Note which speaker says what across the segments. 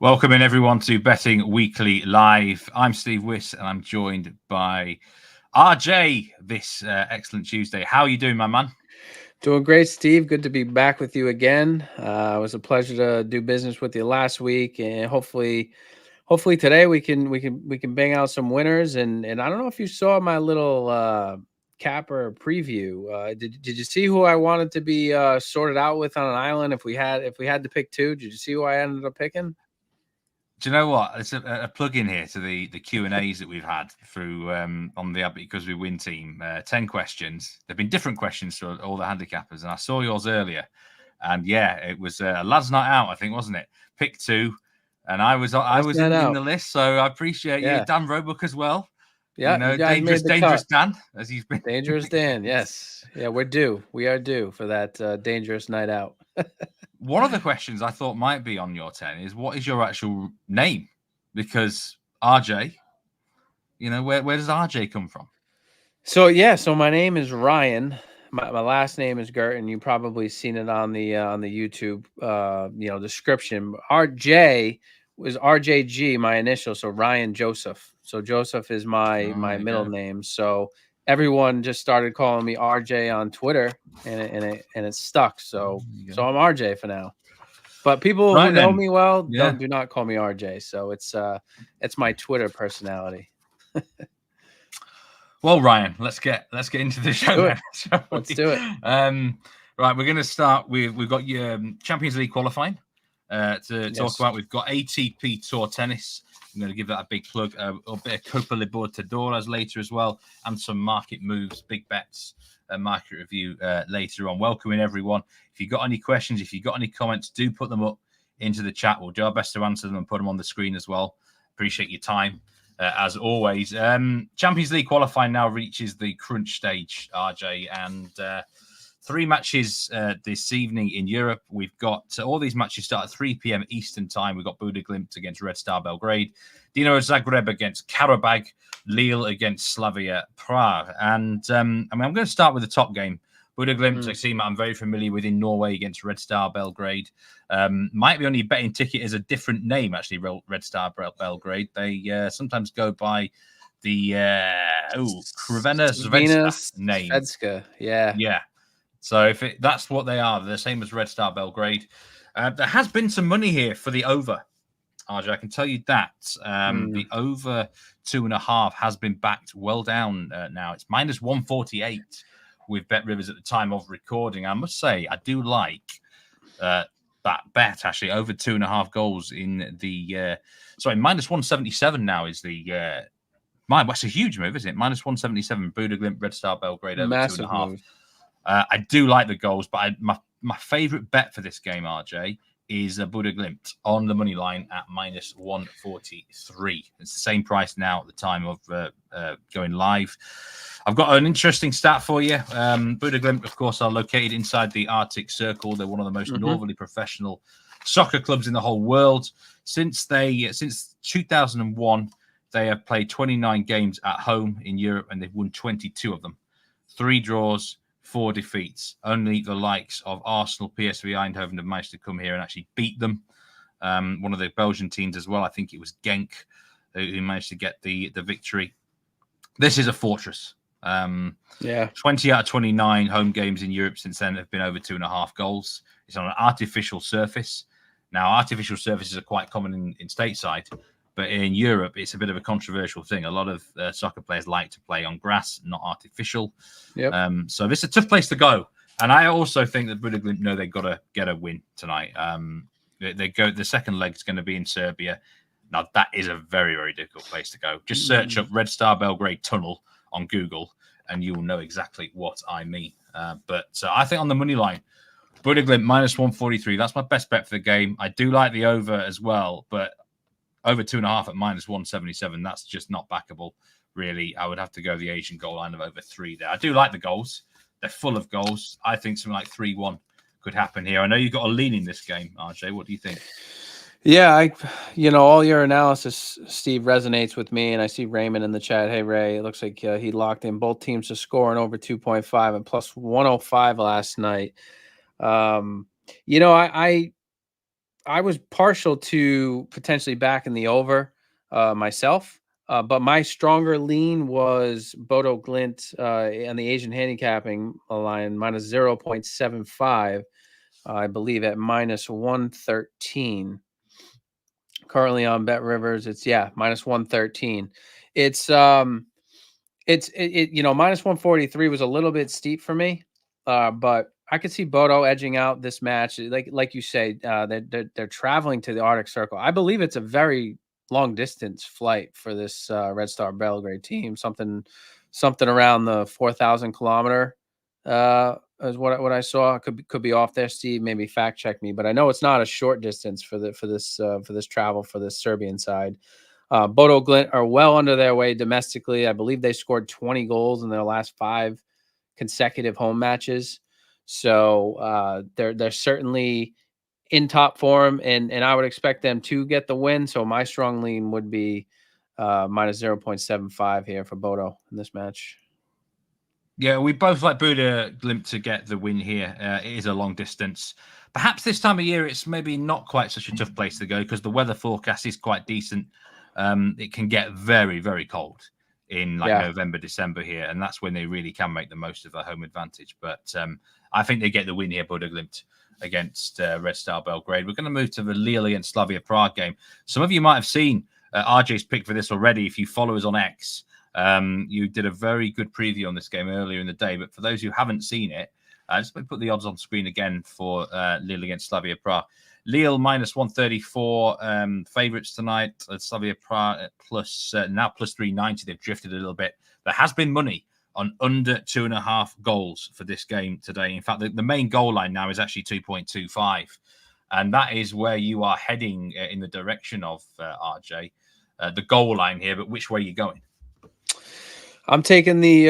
Speaker 1: Welcoming everyone to Betting Weekly Live. I'm Steve Wyss and I'm joined by RJ this excellent Tuesday. How are you doing, my man?
Speaker 2: Doing great, Steve. Good to be back with you again. It was a pleasure to do business with you last week, and hopefully today we can bang out some winners. And I don't know if you saw my little capper preview. Did you see who I wanted to be sorted out with on an island if we had to pick two? Did you see who I ended up picking?
Speaker 1: Do you know what? It's a plug-in here to the Q&As that we've had through on the Because We Win team. 10 questions. There have been different questions to all the handicappers, and I saw yours earlier. And yeah, it was a lad's night out, I think, wasn't it? Pick two, and I was in the list, so I appreciate you. Dan Roebuck as well.
Speaker 2: Yeah,
Speaker 1: you know, dangerous Dan, as he's been.
Speaker 2: Dangerous Dan, yes. Yeah, we're due. We are due for that dangerous night out.
Speaker 1: One of the questions I thought might be on your 10 is, what is your actual name? Because RJ, where does RJ come from?
Speaker 2: So my name is Ryan. My last name is Guertin. You've probably seen it on the YouTube description. RJ was RJG, my initial, so Ryan Joseph. So Joseph is my middle name. So everyone just started calling me RJ on Twitter, and it stuck. So I'm RJ for now. But people who know me well do not call me RJ. So it's my Twitter personality.
Speaker 1: Well, Ryan, let's get into the show.
Speaker 2: Let's do it.
Speaker 1: Right, we're going to start with, we've got your Champions League qualifying to talk about. We've got ATP Tour Tennis. I'm going to give that a big plug. A bit of Copa Libertadores later as well, and some market moves, big bets, market review later on. Welcoming everyone. If you've got any questions, if you've got any comments, do put them up into the chat. We'll do our best to answer them and put them on the screen as well. Appreciate your time. As always, Champions League qualifying now reaches the crunch stage, RJ, and 3 matches this evening in Europe. We've got all these matches start at 3 p.m. Eastern time. We've got Glimt against Red Star Belgrade, Dinamo Zagreb against Qarabag, Lille against Slavia Prague. And I'm going to start with the top game. Glimt, a team I'm very familiar with in Norway against Red Star Belgrade. Might be on your betting ticket as a different name, actually, Red Star Belgrade. They sometimes go by the Crvena Zvezda name.
Speaker 2: Zvezda, yeah.
Speaker 1: Yeah. So that's what they are. They're the same as Red Star Belgrade. There has been some money here for the over, RJ. I can tell you that. The over 2.5 has been backed well down now. It's minus 148 with Bet Rivers at the time of recording. I must say, I do like that bet, actually, over 2.5 goals in the... minus 177 now is the... that's a huge move, isn't it? Minus 177, Glimt, Red Star Belgrade, over 2.5. I do like the goals, but my favourite bet for this game, RJ, is Glimt on the money line at minus 143. It's the same price now at the time of going live. I've got an interesting stat for you. Glimt, of course, are located inside the Arctic Circle. They're one of the most normally professional soccer clubs in the whole world. Since 2001, they have played 29 games at home in Europe, and they've won 22 of them. 3 draws, 4 defeats. Only the likes of Arsenal, PSV Eindhoven have managed to come here and actually beat them. One of the Belgian teams as well, I think it was Genk, who managed to get the victory. This is a fortress. 20 out of 29 home games in Europe since then have been over 2.5 goals. It's on an artificial surface. Now, artificial surfaces are quite common in stateside, but in Europe, it's a bit of a controversial thing. A lot of soccer players like to play on grass, not artificial.
Speaker 2: Yep.
Speaker 1: So this is a tough place to go. And I also think that Glimt know they've got to get a win tonight. The second leg is going to be in Serbia. Now, that is a very, very difficult place to go. Just search up Red Star Belgrade Tunnel on Google, and you will know exactly what I mean. But I think on the money line, Glimt minus 143. That's my best bet for the game. I do like the over as well, but over 2.5 at minus 177. That's just not backable, really. I would have to go the Asian goal line of over 3 there. I do like the goals. They're full of goals. I think something like 3-1 could happen here. I know you've got a lean in this game, RJ. What do you think?
Speaker 2: Yeah, all your analysis, Steve, resonates with me, and I see Raymond in the chat. Hey, Ray, it looks like he locked in both teams to score and over 2.5 and plus 105 last night. I I was partial to potentially backing the over myself, but my stronger lean was Bodo Glint on the Asian handicapping line minus 0.75. I believe at minus 113. Currently on Bet Rivers, it's minus 113. It's minus 143 was a little bit steep for me, but I could see Bodo edging out this match. Like you say, they're traveling to the Arctic Circle. I believe it's a very long distance flight for this Red Star Belgrade team. Something around the 4,000 kilometer is what I saw. Could be off there, Steve. Maybe fact check me, but I know it's not a short distance for this travel for this Serbian side. Bodo Glint are well under their way domestically. I believe they scored 20 goals in their last 5 consecutive home matches. So they're certainly in top form, and I would expect them to get the win. So my strong lean would be minus 0.75 here for Bodo in this match.
Speaker 1: Yeah, we both like Bodo Glint to get the win here. It is a long distance. Perhaps this time of year, it's maybe not quite such a tough place to go because the weather forecast is quite decent. It can get very, very cold in November, December here, and that's when they really can make the most of their home advantage. But I think they get the win here, Bodo Glimt against Red Star Belgrade. We're going to move to the Lille against Slavia Prague game. Some of you might have seen RJ's pick for this already if you follow us on X. You did a very good preview on this game earlier in the day, but for those who haven't seen it, just put the odds on screen again for Lille against Slavia Prague. Lille minus 134 favourites tonight. Slavia Prague now plus 390. They've drifted a little bit. There has been money on under 2.5 goals for this game today. In fact, the main goal line now is actually 2.25. And that is where you are heading in the direction of RJ. The goal line here, but which way are you going?
Speaker 2: I'm taking the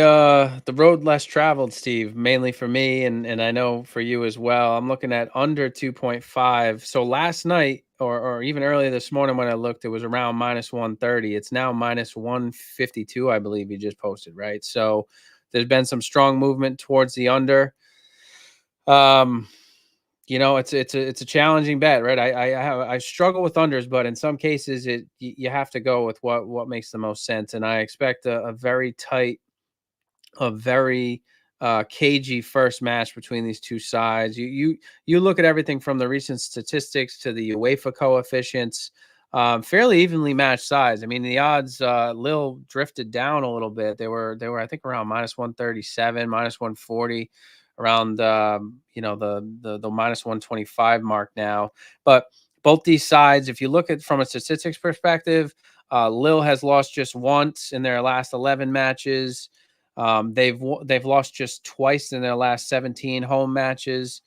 Speaker 2: road less traveled, Steve, mainly for me, and I know for you as well. I'm looking at under 2.5. So last night, or even earlier this morning when I looked, it was around minus 130. It's now minus 152, I believe you just posted, right? So there's been some strong movement towards the under. It's a challenging bet, right? I struggle with unders, but in some cases you have to go with what makes the most sense. And I expect a very tight, a very cagey first match between these two sides. You look at everything from the recent statistics to the UEFA coefficients, fairly evenly matched sides. I mean, the odds Lille drifted down a little bit. They were I think around minus 137, minus 140. Around the minus 125 mark now. But both these sides, if you look at from a statistics perspective, Lille has lost just once in their last 11 matches. They've lost just twice in their last 17 home matches.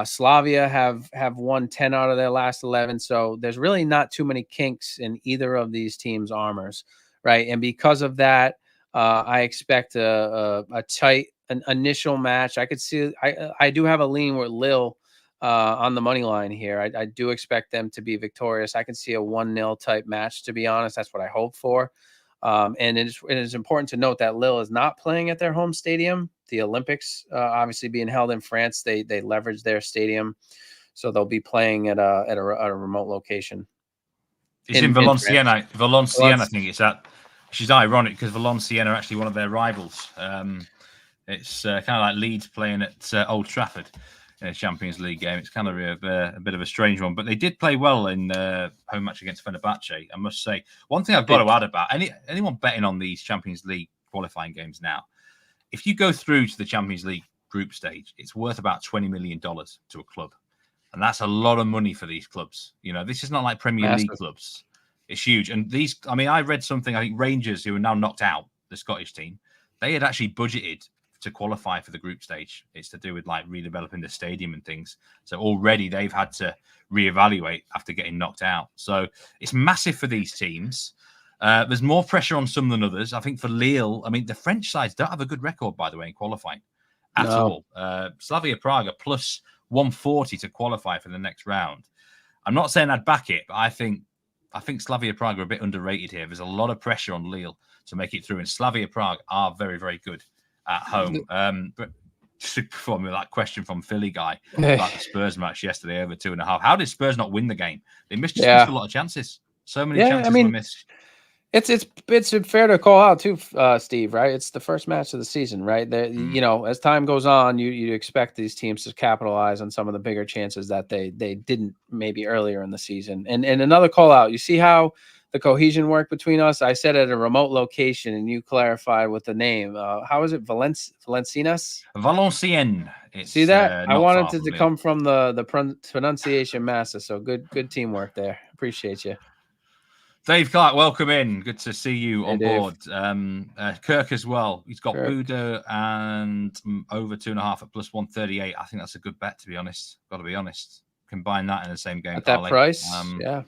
Speaker 2: Slavia have won 10 out of their last 11. So there's really not too many kinks in either of these teams' armors, right? And because of that, I expect a tight an initial match. I could see I do have a lean with Lille on the money line here. I do expect them to be victorious. I can see a 1-0 type match, to be honest. That's what I hope for. And it is important to note that Lille is not playing at their home stadium. The Olympics obviously being held in France, they leverage their stadium, so they'll be playing at a remote location.
Speaker 1: It's in Valenciennes. Valenciennes, I think it's at. Which is ironic because Valenciennes are actually one of their rivals. It's kind of like Leeds playing at Old Trafford in a Champions League game. It's kind of a bit of a strange one, but they did play well in home match against Fenerbahce, I must say. One thing I've got to add about anyone betting on these Champions League qualifying games now, if you go through to the Champions League group stage, it's worth about $20 million to a club. And that's a lot of money for these clubs. This is not like Premier League clubs. It's huge. And I read something, I think Rangers, who are now knocked out, the Scottish team, they had actually budgeted to qualify for the group stage. It's to do with like redeveloping the stadium and things. So already they've had to reevaluate after getting knocked out. So it's massive for these teams. There's more pressure on some than others. I think for Lille, the French sides don't have a good record, by the way, in qualifying at all. Slavia Prague are plus 140 to qualify for the next round. I'm not saying I'd back it, but I think Slavia Prague are a bit underrated here. There's a lot of pressure on Lille to make it through, and Slavia Prague are very, very good at home. But just before me, that question from Philly guy about the Spurs match yesterday over 2.5. How did Spurs not win the game? They missed a lot of chances. So many chances were missed.
Speaker 2: It's fair to call out too, Steve. Right? It's the first match of the season, right? You know, as time goes on, you expect these teams to capitalize on some of the bigger chances that they didn't maybe earlier in the season. And another call out. You see how the cohesion worked between us? I said at a remote location, and you clarified with the name. How is it? Valenciennes?
Speaker 1: Valenciennes.
Speaker 2: See that? I wanted it to come from the pronunciation master. So good teamwork there. Appreciate you.
Speaker 1: Dave Clark, welcome in. Good to see you on board. Kirk as well. He's got Budo and over 2.5 at plus 138. I think that's a good bet, to be honest. Got to be honest. Combine that in the same game.
Speaker 2: At that price, yeah.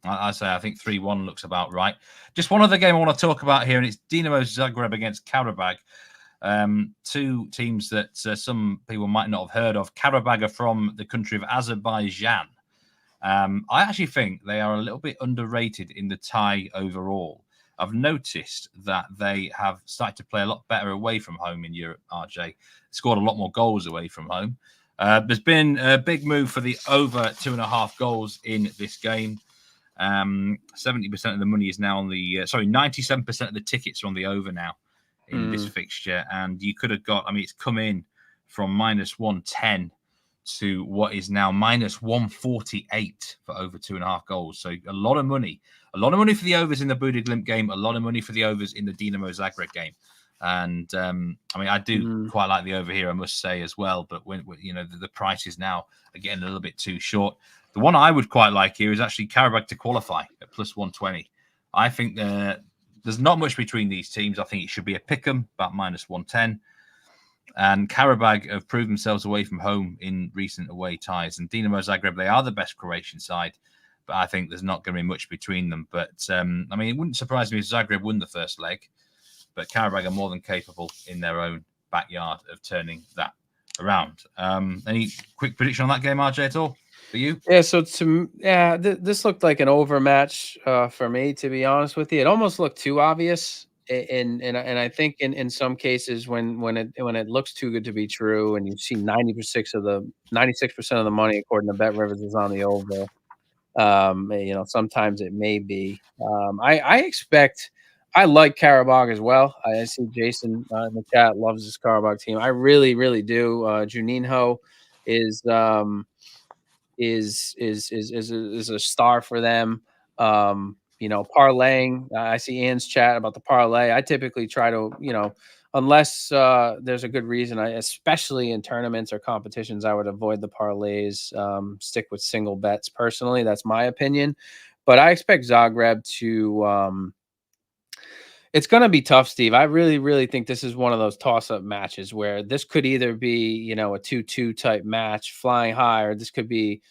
Speaker 1: I say I think 3-1 looks about right. Just one other game I want to talk about here, and it's Dinamo Zagreb against Qarabag. Two teams that some people might not have heard of. Qarabag are from the country of Azerbaijan. I actually think they are a little bit underrated in the tie overall. I've noticed that they have started to play a lot better away from home in Europe, RJ. Scored a lot more goals away from home. There's been a big move for the over 2.5 goals in this game. 70% of the money is now on the... 97% of the tickets are on the over now in this fixture. And you could have got... I mean, it's come in from minus 110 to what is now minus 148 for over 2.5 goals. So a lot of money for the overs in the Buda Glimt game, a lot of money for the overs in the Dinamo Zagreb game. And I mean, I do quite like the over here, I must say as well. But when you know, the prices now are getting a little bit too short. The one I would quite like here is actually Qarabag to qualify at plus 120. I think there's not much between these teams. I think it should be a pick'em, about minus 110. And Qarabag have proved themselves away from home in recent away ties. And Dinamo Zagreb, they are the best Croatian side, but I think there's not going to be much between them. But, I mean, it wouldn't surprise me if Zagreb won the first leg, but Qarabag are more than capable in their own backyard of turning that around. Any quick prediction on that game, RJ, at all for you?
Speaker 2: Yeah, so this looked like an overmatch for me, to be honest with you. It almost looked too obvious. And I think in some cases when it looks too good to be true, and you see 96% of the money according to Bet Rivers is on the over, you know, sometimes it may be. I like Qarabag as well. I see Jason in the chat loves this Qarabag team. I really, really do. Juninho is a star for them. You know, parlaying. I see Ian's chat about the parlay. I typically try to, you know, unless there's a good reason, especially in tournaments or competitions, I would avoid the parlays, stick with single bets personally. That's my opinion. But I expect Zagreb to it's going to be tough, Steve. I really, really think this is one of those toss-up matches where this could either be, you know, a 2-2 type match flying high, or this could be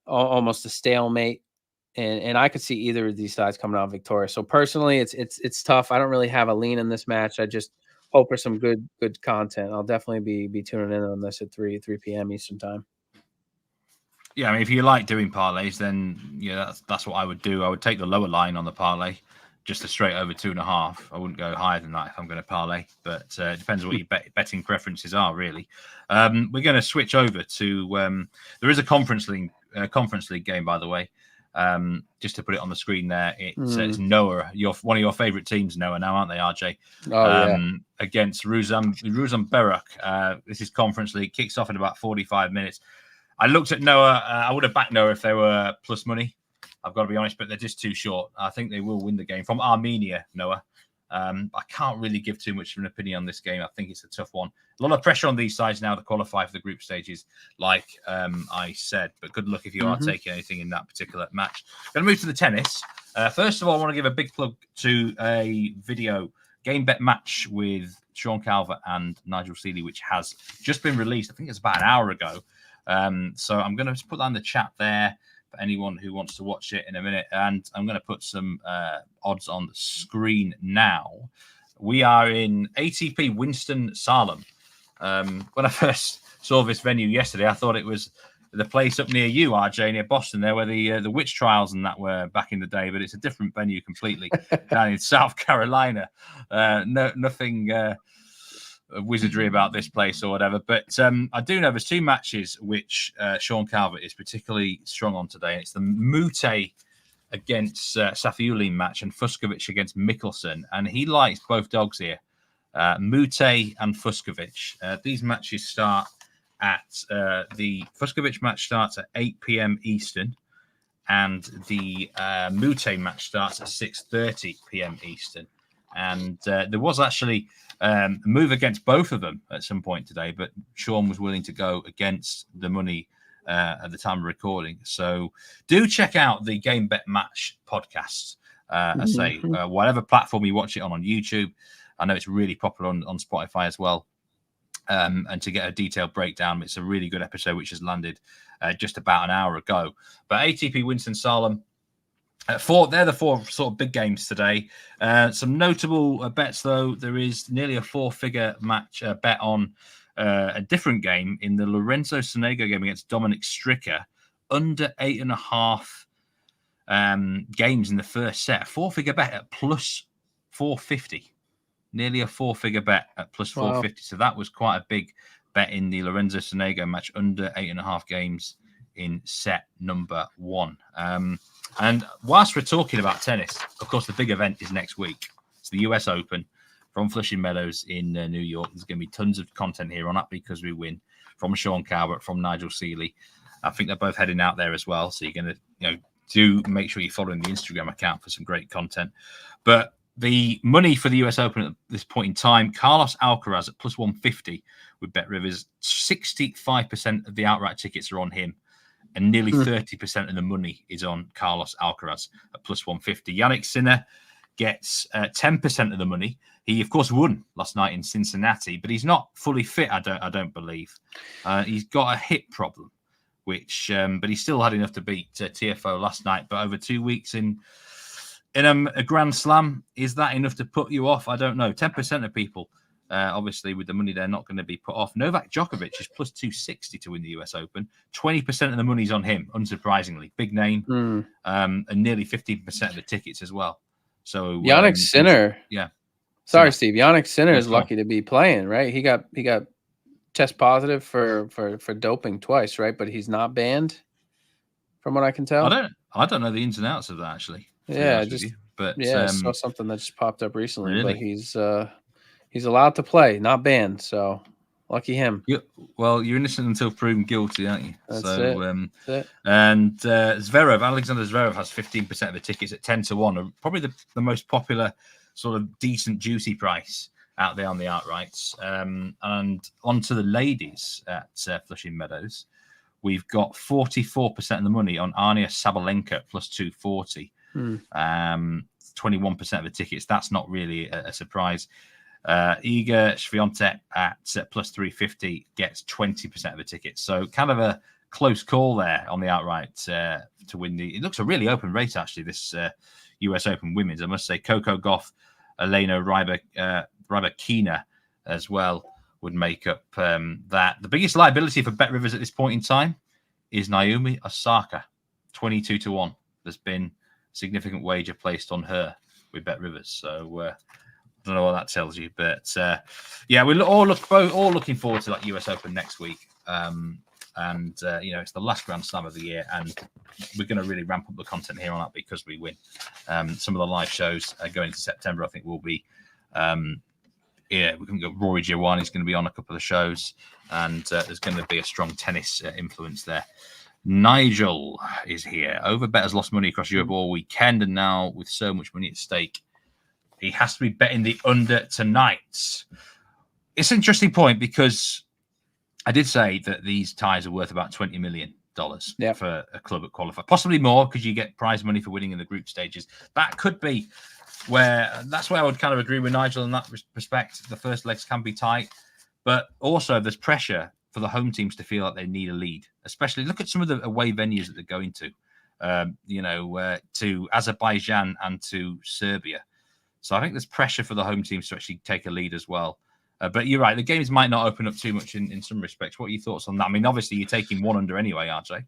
Speaker 2: almost a stalemate. And I could see either of these sides coming out victorious. So personally, it's tough. I don't really have a lean in this match. I just hope for some good content. I'll definitely be tuning in on this at 3 p.m. Eastern time.
Speaker 1: Yeah, I mean, if you like doing parlays, then yeah, that's what I would do. I would take the lower line on the parlay, just a straight over 2.5. I wouldn't go higher than that if I'm going to parlay, but it depends on what your betting preferences are, really. We're going to switch over to there is a conference league game, by the way. Just to put it on the screen there, it's Noah, one of your favorite teams, Noah, now, aren't they, RJ? Against Ruzomberok. This is Conference League, kicks off in about 45 minutes. I looked at Noah. I would have backed Noah if they were plus money. I've got to be honest, but they're just too short. I think they will win the game. From Armenia, Noah. I can't really give too much of an opinion on this game. I think it's a tough one. A lot of pressure on these sides now to qualify for the group stages, like I said. But good luck if you are taking anything in that particular match. Going to move to the tennis. First of all, I want to give a big plug to a video game bet match with Sean Calvert and Nigel Seeley, which has just been released. I think it's about an hour ago. So I'm going to put that in the chat there for anyone who wants to watch it in a minute. And I'm going to put some odds on the screen now. We are in ATP Winston, Salem. When I first saw this venue yesterday, I thought it was the place up near you, RJ, near Boston, there where the witch trials and that were back in the day. But it's a different venue completely down in South Carolina. Nothing wizardry about this place or whatever. But I do know there's 2 matches which Sean Calvert is particularly strong on today. It's the Moutet against Safiulin match and Fucsovics against Michelsen. And he likes both dogs here, Moutet and Fucsovics. These matches start at the Fucsovics match starts at 8 p.m. Eastern, and the Moutet match starts at 6:30 p.m. Eastern. And there was actually a move against both of them at some point today, but Sean was willing to go against the money at the time of recording. So do check out the Game Bet Match podcast. I say, whatever platform you watch it on YouTube. I know it's really popular on Spotify as well. And to get a detailed breakdown, it's a really good episode which has landed just about an hour ago. But ATP Winston Salem, they're the 4 sort of big games today. Some notable bets, though. There is nearly a 4-figure match bet on a different game in the Lorenzo Sonego game against Dominic Stricker, under 8.5 games in the first set. 4-figure bet at plus 450. Nearly a 4-figure bet at plus 450. Wow. So that was quite a big bet in the Lorenzo Sonego match, under 8.5 games in set number 1. And whilst we're talking about tennis, of course, the big event is next week. It's the US Open from Flushing Meadows in New York. There's going to be tons of content here on that because we win, from Sean Calvert, from Nigel Seeley. I think they're both heading out there as well. So you're going to, do make sure you're following the Instagram account for some great content. But the money for the US Open at this point in time, Carlos Alcaraz at plus 150 with Bet Rivers. 65% of the outright tickets are on him, and nearly 30% of the money is on Carlos Alcaraz at plus 150. Yannick Sinner gets 10% of the money. He, of course, won last night in Cincinnati, but he's not fully fit, I don't believe. He's got a hip problem, which, but he still had enough to beat TFO last night. But over 2 weeks in a Grand Slam, is that enough to put you off? I don't know. 10% of people, obviously, with the money, they're not going to be put off. Novak Djokovic is plus 260 to win the US Open. 20% of the money's on him, unsurprisingly. Big name, and nearly 15% of the tickets as well. So
Speaker 2: Yannick Sinner,
Speaker 1: yeah.
Speaker 2: Sorry, Steve. Yannick Sinner is lucky to be playing, right? He got test positive for doping twice, right? But he's not banned, from what I can tell.
Speaker 1: I don't know the ins and outs of that, actually.
Speaker 2: Yeah, I saw something that just popped up recently. Really? But he's allowed to play, not banned. So lucky him.
Speaker 1: Well, you're innocent until proven guilty, aren't you?
Speaker 2: That's
Speaker 1: it. And Zverev, Alexander Zverev, has 15% of the tickets at 10-1. Probably the most popular sort of decent, juicy price out there on the outrights. And on to the ladies at Flushing Meadows. We've got 44% of the money on Ania Sabalenka plus 240. 21% of the tickets. That's not really a surprise. Iga Swiatek at plus 350 gets 20% of the tickets. So kind of a close call there on the outright to win the. It looks a really open race, actually, this US Open Women's. I must say, Coco Gauff, Elena Rybakina as well would make up that. The biggest liability for Bet Rivers at this point in time is Naomi Osaka, 22-1. There's been significant wager placed on her with Bet Rivers. So I don't know what that tells you, but yeah, we're all looking forward to that US Open next week. It's the last Grand Slam of the year, and we're going to really ramp up the content here on that because we win. Some of the live shows going into September, I think, will be. We're going to go. Rory Giovanni is going to be on a couple of shows, and there's going to be a strong tennis influence there. Nigel is here. Overbet has lost money across Europe all weekend, and now with so much money at stake, he has to be betting the under tonight. It's an interesting point because I did say that these ties are worth about $20 million for a club at qualify, possibly more because you get prize money for winning in the group stages. That could be that's where I would kind of agree with Nigel in that respect. The first legs can be tight, but also there's pressure for the home teams to feel like they need a lead, especially look at some of the away venues that they're going to, to Azerbaijan and to Serbia. So I think there's pressure for the home teams to actually take a lead as well. But you're right, the games might not open up too much in some respects. What are your thoughts on that? I mean, obviously you're taking one under anyway, RJ.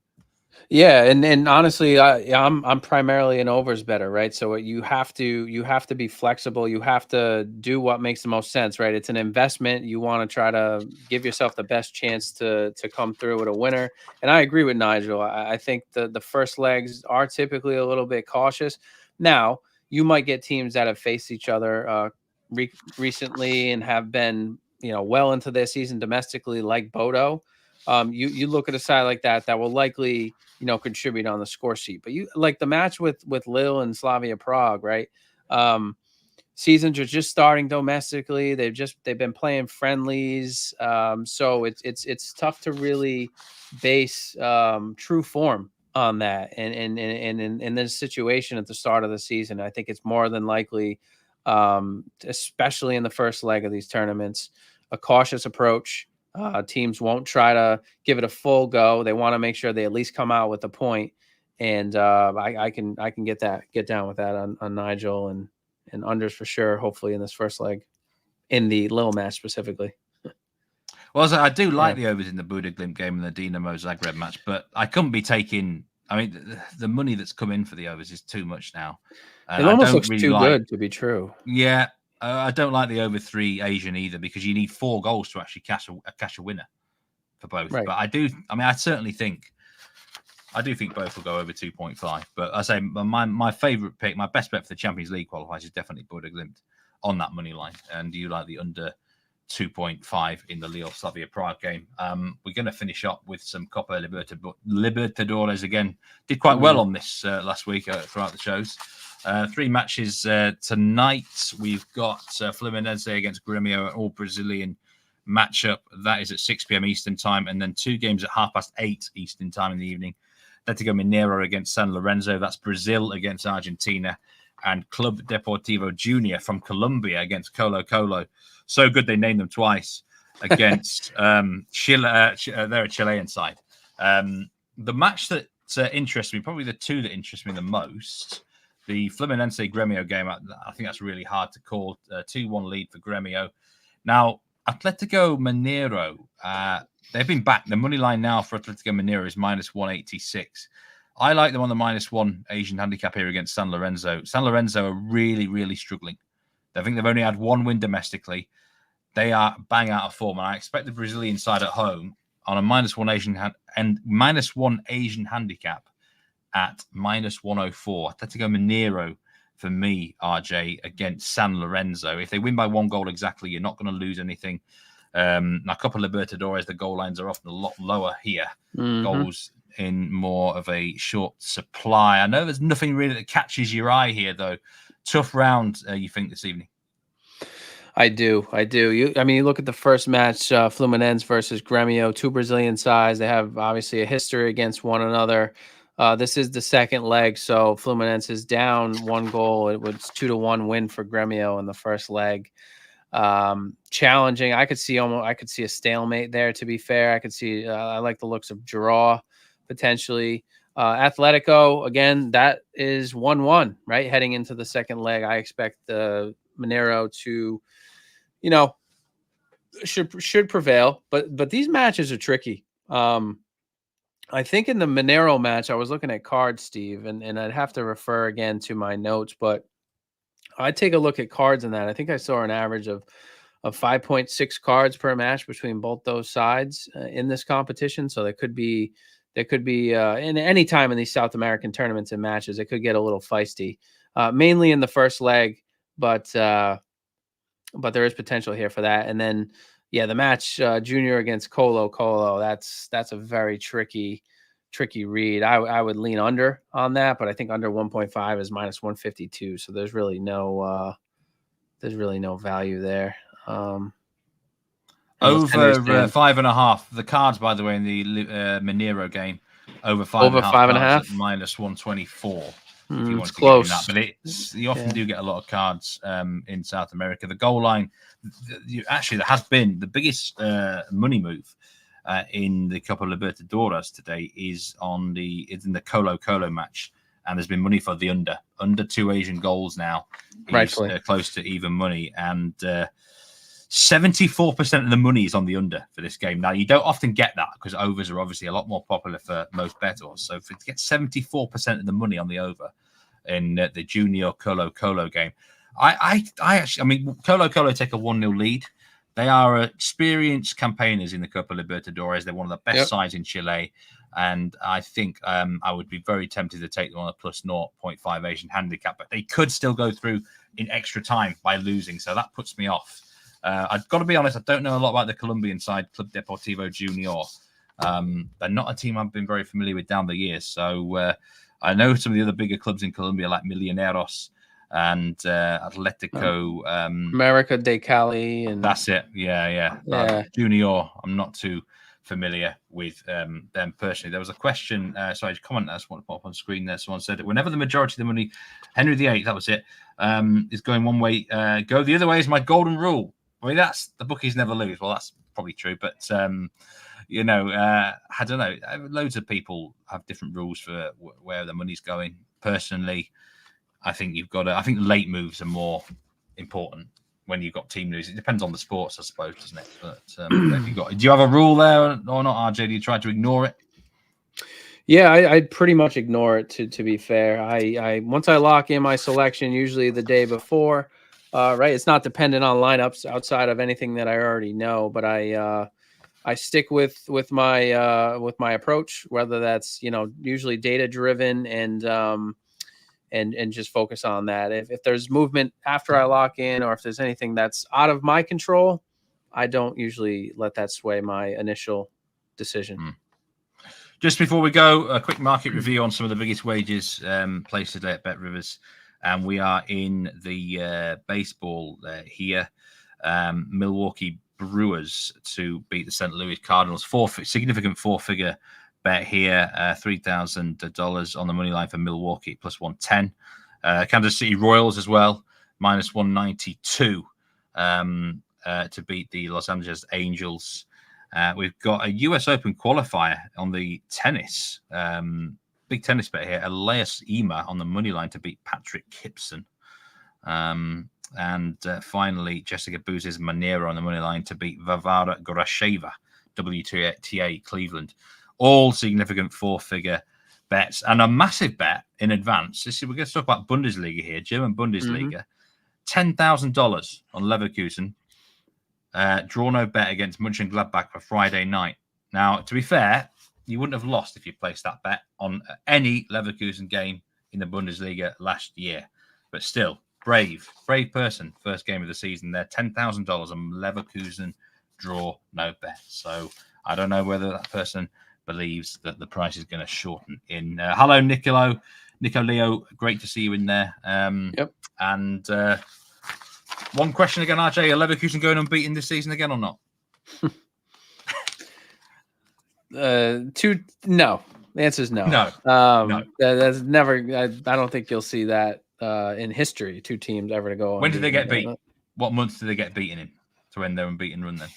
Speaker 2: Yeah, and honestly, I'm primarily an overs better, right? So you have to be flexible. You have to do what makes the most sense, right? It's an investment. You want to try to give yourself the best chance to come through with a winner. And I agree with Nigel. I think the first legs are typically a little bit cautious. Now you might get teams that have faced each other recently and have been well into their season domestically, like Bodo. You look at a side like that will likely contribute on the score sheet. But you like the match with Lille and Slavia Prague, right? Seasons are just starting domestically. They've been playing friendlies, so it's tough to really base true form on that. And in this situation at the start of the season, I think it's more than likely, especially in the first leg of these tournaments, a cautious approach. Teams won't try to give it a full go. They want to make sure they at least come out with a point. And I can get down with that on Nigel and unders for sure. Hopefully in this first leg, in the little match specifically.
Speaker 1: Well, I do like the overs in the Buda Glimt game and the Dinamo Zagreb match, but I couldn't be taking. I mean, the money that's come in for the overs is too much now.
Speaker 2: It almost looks too good to be true.
Speaker 1: Yeah, I don't like the over 3 Asian either, because you need 4 goals to actually cash a winner for both.
Speaker 2: Right.
Speaker 1: But I do think both will go over 2.5. But I say my favorite pick, my best bet for the Champions League qualifiers is definitely Buda Glimt on that money line. And you like the under 2.5 in the Lille Slavia Prague game. We're going to finish up with some Copa Libertadores again. Did quite well on this last week throughout the shows. 3 matches tonight. We've got Fluminense against Gremio, an all Brazilian matchup. That is at 6 p.m. Eastern time. And then 2 games at 8:30 Eastern time in the evening. Atletico Mineiro against San Lorenzo. That's Brazil against Argentina. And Club Deportivo Junior from Colombia against Colo. So good they named them twice against Chile. They're a Chilean side. The match that interests me, probably the 2 that interest me the most, the Fluminense Gremio game. I think that's really hard to call. 2-1 lead for Gremio. Now, Atletico Mineiro, they've been back. The money line now for Atletico Mineiro is -186. I like them on the -1 Asian handicap here against San Lorenzo. San Lorenzo are really, really struggling. I think they've only had 1 win domestically. They are bang out of form. And I expect the Brazilian side at home on a -1 Asian -1 Asian handicap at -104. Atletico Mineiro for me, RJ, against San Lorenzo. If they win by 1 goal exactly, you're not going to lose anything. Now, Copa Libertadores, the goal lines are often a lot lower here. Goals in more of a short supply. I know there's nothing really that catches your eye here, though. Tough round, you think, this evening?
Speaker 2: I do. You look at the first match, Fluminense versus Gremio, 2 Brazilian sides. They have obviously a history against one another. This is the second leg, so Fluminense is down 1 goal. It was 2-1 win for Gremio in the first leg. Challenging. I could see a stalemate there. To be fair, I like the looks of draw potentially. Atletico, again, that is 1-1, right? Heading into the second leg, I expect the Mineiro to, should prevail. But these matches are tricky. I think in the Mineiro match, I was looking at cards, Steve, and I'd have to refer again to my notes, but I'd take a look at cards in that. I think I saw an average of 5.6 cards per match between both those sides in this competition. So there could be in any time in these South American tournaments and matches, it could get a little feisty, mainly in the first leg, but there is potential here for that. And then, the match Junior against Colo, that's a very tricky read. I would lean under on that, but I think under 1.5 is -152. So there's really no value there.
Speaker 1: Over 5.5. The cards, by the way, in the Mineiro game, over 5.5 -124. If you want to close that, but you often do get a lot of cards in South America. The goal line, actually, there has been the biggest money move in the Copa Libertadores today is in the Colo match, and there's been money for the under 2 Asian goals now. Is close to even money, and 74% of the money is on the under for this game. Now, you don't often get that because overs are obviously a lot more popular for most bettors. So to get 74% of the money on the over in the Junior Colo game, I mean, Colo take a 1-0 lead. They are experienced campaigners in the Copa Libertadores. They're one of the best sides in Chile. And I think I would be very tempted to take them on a plus 0.5 Asian handicap. But they could still go through in extra time by losing. So that puts me off. I've got to be honest, I don't know a lot about the Colombian side, Club Deportivo Junior. They're not a team I've been very familiar with down the years. So I know some of the other bigger clubs in Colombia, like Millonarios and Atletico.
Speaker 2: America de Cali. And
Speaker 1: that's it. Yeah. Junior, I'm not too familiar with them personally. There was a question, sorry, comment I just want to pop up on screen there. Someone said that whenever the majority of the money, Henry VIII, that was it, is going one way, go the other way is my golden rule. I mean, that's the bookies never lose. Well, that's probably true, but you know, I don't know. Loads of people have different rules for where the money's going. Personally, I think you've got to. I think late moves are more important when you've got team news. It depends on the sports, I suppose, doesn't it? But do you have a rule there or not, RJ? Do you try to ignore it?
Speaker 2: Yeah, I'd pretty much ignore it. To be fair, I once I lock in my selection, usually the day before. Right, it's not dependent on lineups outside of anything that I already know, but I stick with my approach, whether that's usually data driven and just focus on that. If there's movement after I lock in, or if there's anything that's out of my control, I don't usually let that sway my initial decision.
Speaker 1: Just before we go, a quick market review on some of the biggest wages placed today at Bet Rivers. And we are in the baseball here. Milwaukee Brewers to beat the St. Louis Cardinals. Significant four-figure bet here. $3,000 on the money line for Milwaukee, plus 110. Kansas City Royals as well, minus 192 to beat the Los Angeles Angels. We've got a US Open qualifier on the tennis. Big tennis bet here. Elias Ema on the money line to beat Patrick Gibson. And finally, Jessica Booz's Mineiro on the money line to beat Varvara Grasheva, WTA Cleveland. All significant four-figure bets and a massive bet in advance. We're going to talk about Bundesliga here, German Bundesliga. $10,000 on Leverkusen. Draw no bet against Mönchengladbach for Friday night. Now, to be fair, you wouldn't have lost if you placed that bet on any Leverkusen game in the Bundesliga last year. But still, brave person, first game of the season there. $10,000 on Leverkusen, draw no bet. So I don't know whether that person believes that the price is going to shorten in. Hello, Nico Leo. Great to see you in there.
Speaker 2: Yep.
Speaker 1: And one question again, RJ. Are Leverkusen going unbeaten this season again or not?
Speaker 2: No. The answer is no.
Speaker 1: No.
Speaker 2: That's never. I don't think you'll see that in history. Two teams ever to go.
Speaker 1: When did they get beat? What months did they get beaten in to end their unbeaten run? Then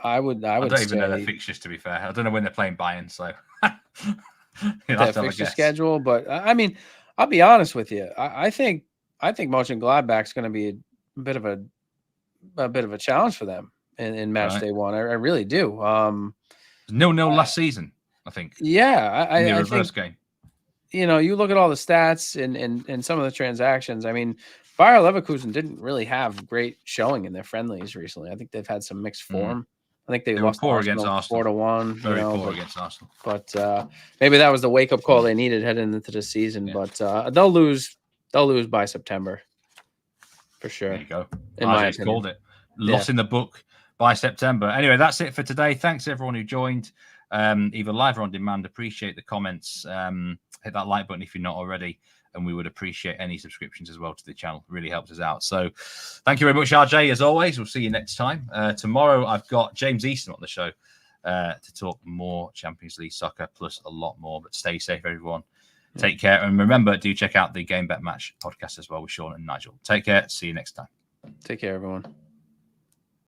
Speaker 2: I would.
Speaker 1: I don't even know their fixtures. To be fair, I don't know when they're playing Bayern. So
Speaker 2: that fixture schedule. But I mean, I'll be honest with you. I think Mönchengladbach's going to be a bit of a challenge for them in match day one. I really do.
Speaker 1: 0-0 last season, I think.
Speaker 2: Yeah,
Speaker 1: I reverse game.
Speaker 2: You look at all the stats and some of the transactions. I mean, Bayer Leverkusen didn't really have great showing in their friendlies recently. I think they've had some mixed form. I think they lost
Speaker 1: poor against Arsenal.
Speaker 2: 4-1.
Speaker 1: Very poor against Arsenal.
Speaker 2: But maybe that was the wake-up call they needed heading into the season. Yeah. But they'll lose by September for sure.
Speaker 1: There you go. I called it. Loss in the book by September. Anyway, that's it for today. Thanks everyone who joined, either live or on demand. Appreciate the comments. Hit that like button if you're not already, and we would appreciate any subscriptions as well to the channel. It really helps us out. So thank you very much, RJ, as always. We'll see you next time. Tomorrow I've got James Easton on the show to talk more Champions League soccer plus a lot more. But stay safe, everyone. Take care. And remember, do check out the Game Bet Match podcast as well with Sean and Nigel. Take care. See you next time.
Speaker 2: Take care, everyone.